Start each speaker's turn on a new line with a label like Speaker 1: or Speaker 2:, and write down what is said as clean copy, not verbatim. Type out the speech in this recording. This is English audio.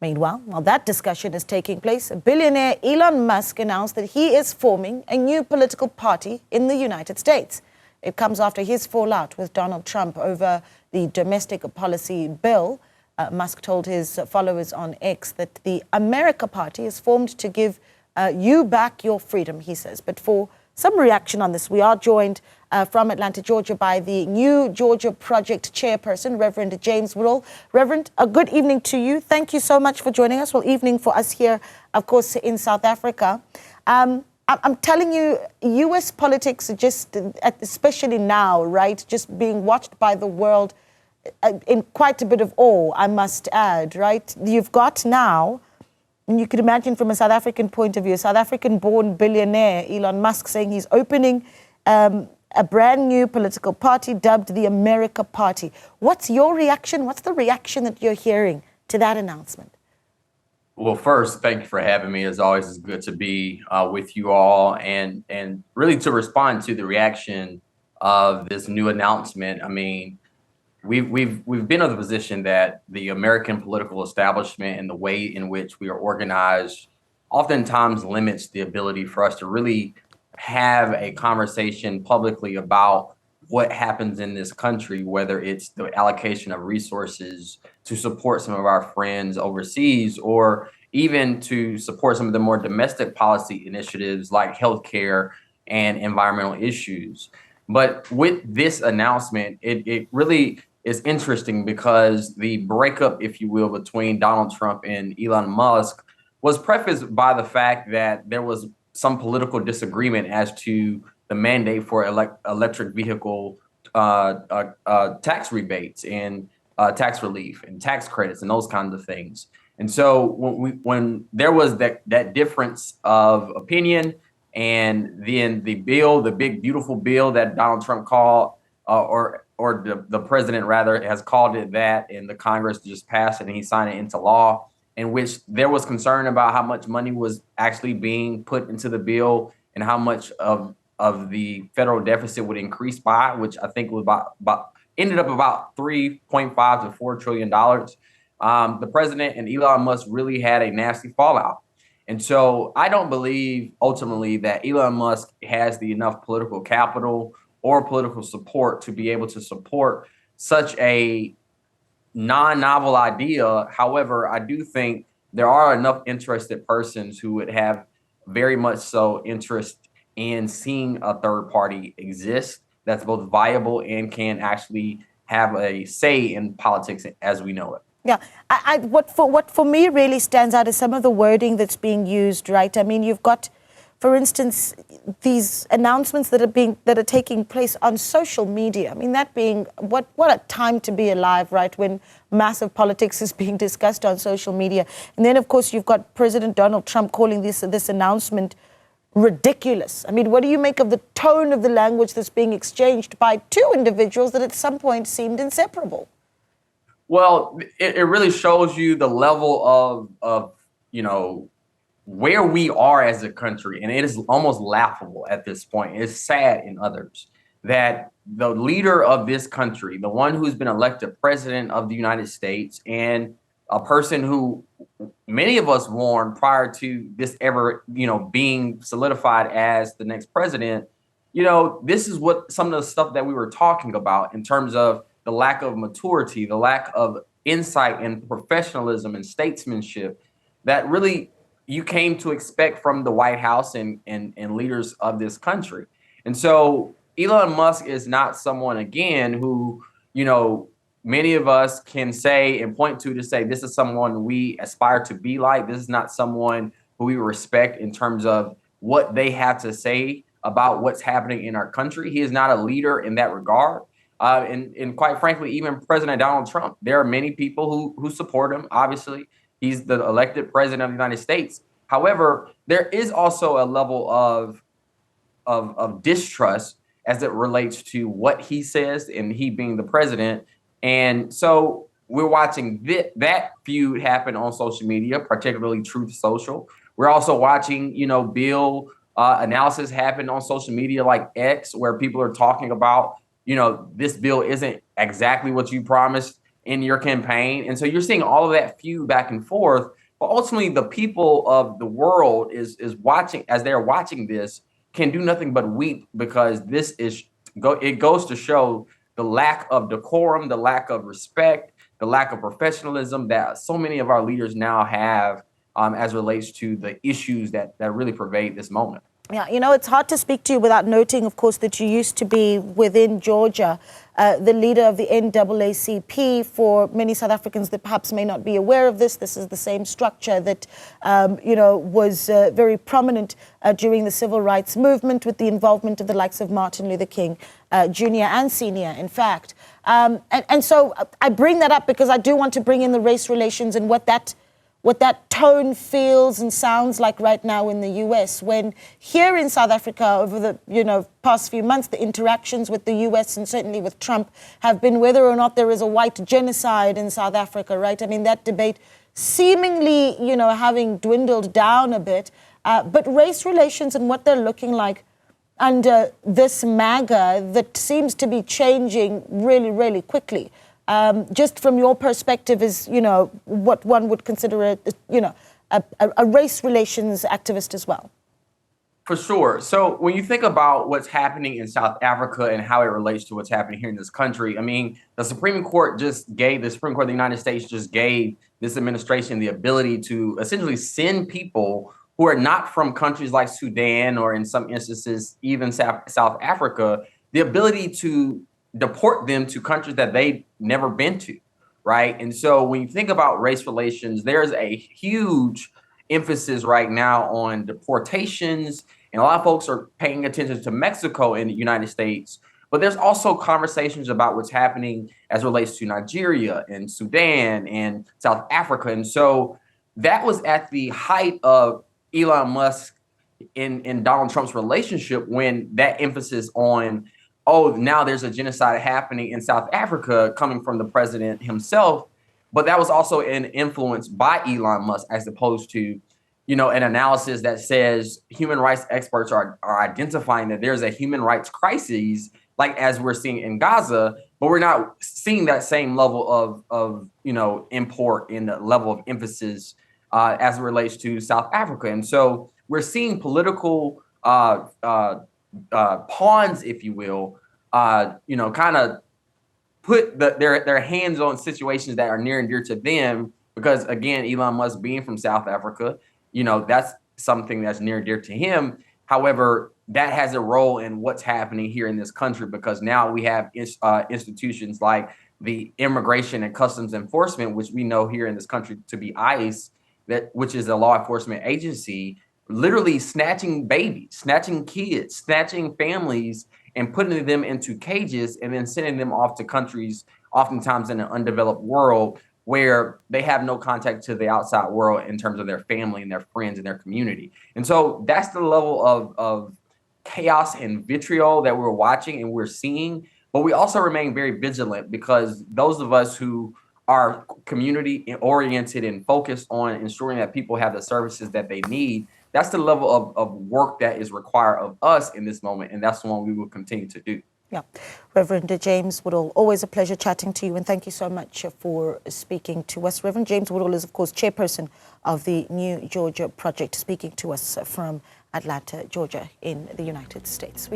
Speaker 1: Meanwhile, while that discussion is taking place, billionaire Elon Musk announced that he is forming a new political party in the United States. It comes after his fallout with Donald Trump over the domestic policy bill. Musk told his followers on X that the America Party is formed to give you back your freedom, he says. But for some reaction on this, we are joined from Atlanta, Georgia, by the New Georgia Project chairperson, Reverend James Woodall. Reverend, a good evening to you. Thank you so much for joining us. Well, evening for us here, of course, in South Africa. I'm telling you, U.S. politics are just, especially now, right, just being watched by the world in quite a bit of awe, I must add, right? You've got now, and you can imagine from a South African point of view, a South African-born billionaire, Elon Musk, saying he's opening a brand new political party dubbed the America Party. What's your reaction? What's the reaction that you're hearing to that announcement?
Speaker 2: Well, first, thank you for having me. As always, it's good to be with you all and really to respond to the reaction of this new announcement. I mean, we've been in the position that the American political establishment and the way in which we are organized oftentimes limits the ability for us to really have a conversation publicly about what happens in this country, whether it's the allocation of resources to support some of our friends overseas, or even to support some of the more domestic policy initiatives like healthcare and environmental issues. But with this announcement, it really is interesting because the breakup, if you will, between Donald Trump and Elon Musk was prefaced by the fact that there was some political disagreement as to the mandate for electric vehicle tax rebates and tax relief and tax credits and those kinds of things. And so when there was that difference of opinion, and then the bill, the big beautiful bill that Donald Trump called, or the president rather has called it that, and the Congress just passed it and he signed it into law, in which there was concern about how much money was actually being put into the bill and how much of the federal deficit would increase by, which I think was about ended up about $3.5 to $4 trillion. The president and Elon Musk really had a nasty fallout. And so I don't believe ultimately that Elon Musk has enough political capital or political support to be able to support such a non-novel idea. However, I do think there are enough interested persons who would have very much so interest in seeing a third party exist that's both viable and can actually have a say in politics as we know it.
Speaker 1: Yeah, what for me really stands out is some of the wording that's being used, right? I mean, you've got, for instance, these announcements that are taking place on social media. I mean, that being what a time to be alive, right? When massive politics is being discussed on social media, and then of course you've got President Donald Trump calling this announcement ridiculous. I mean, what do you make of the tone of the language that's being exchanged by two individuals that at some point seemed inseparable?
Speaker 2: Well, it really shows you the level of where we are as a country. And it is almost laughable at this point. It's sad in others that the leader of this country, the one who's been elected president of the United States, and a person who many of us warned prior to this ever, being solidified as the next president, this is what some of the stuff that we were talking about in terms of the lack of maturity, the lack of insight and professionalism and statesmanship that really you came to expect from the White House and leaders of this country. And so Elon Musk is not someone, again, who, many of us can say and point to say, this is someone we aspire to be like. This is not someone who we respect in terms of what they have to say about what's happening in our country. He is not a leader in that regard. And quite frankly, even President Donald Trump, there are many people who support him. Obviously, he's the elected president of the United States. However, there is also a level of distrust as it relates to what he says, and he being the president. And so we're watching that feud happen on social media, particularly Truth Social. We're also watching, bill analysis happen on social media like X, where people are talking about, this bill isn't exactly what you promised. in your campaign. And so you're seeing all of that feud back and forth. But ultimately, the people of the world is watching, as they're watching this, can do nothing but weep, because it goes to show the lack of decorum, the lack of respect, the lack of professionalism that so many of our leaders now have as relates to the issues that really pervade this moment.
Speaker 1: Yeah, you know, it's hard to speak to you without noting, of course, that you used to be within Georgia, the leader of the NAACP. For many South Africans that perhaps may not be aware of this, this is the same structure that, was very prominent during the civil rights movement, with the involvement of the likes of Martin Luther King, Jr. and Sr., in fact. And so I bring that up because I do want to bring in the race relations and what that tone feels and sounds like right now in the US, when here in South Africa over the past few months, the interactions with the US and certainly with Trump have been whether or not there is a white genocide in South Africa, right? I mean, that debate seemingly, having dwindled down a bit, but race relations and what they're looking like under this MAGA that seems to be changing really, really quickly. Just from your perspective, is what one would consider a race relations activist as well.
Speaker 2: For sure. So when you think about what's happening in South Africa and how it relates to what's happening here in this country, I mean, the Supreme Court of the United States just gave this administration the ability to essentially send people who are not from countries like Sudan, or in some instances even South Africa, the ability to deport them to countries that they've never been to, right? And so when you think about race relations, there's a huge emphasis right now on deportations, and a lot of folks are paying attention to Mexico and the United States, but there's also conversations about what's happening as it relates to Nigeria and Sudan and South Africa. And so that was at the height of Elon Musk and Donald Trump's relationship, when that emphasis on, oh, now there's a genocide happening in South Africa coming from the president himself. But that was also an influence by Elon Musk, as opposed to, an analysis that says human rights experts are identifying that there's a human rights crisis, like as we're seeing in Gaza, but we're not seeing that same level of import in the level of emphasis as it relates to South Africa. And so we're seeing political pawns, if you will, kind of put their hands on situations that are near and dear to them, because again, Elon Musk being from South Africa, that's something that's near and dear to him. However, that has a role in what's happening here in this country, because now we have institutions like the Immigration and Customs Enforcement, which we know here in this country to be ICE, which is a law enforcement agency, literally snatching babies, snatching kids, snatching families, and putting them into cages and then sending them off to countries, oftentimes in an undeveloped world, where they have no contact to the outside world in terms of their family and their friends and their community. And so that's the level of chaos and vitriol that we're watching and we're seeing. But we also remain very vigilant, because those of us who are community oriented and focused on ensuring that people have the services that they need, that's the level of work that is required of us in this moment. And that's the one we will continue to do.
Speaker 1: Yeah. Reverend James Woodall, always a pleasure chatting to you, and thank you so much for speaking to us. Reverend James Woodall is, of course, chairperson of the New Georgia Project, speaking to us from Atlanta, Georgia, in the United States.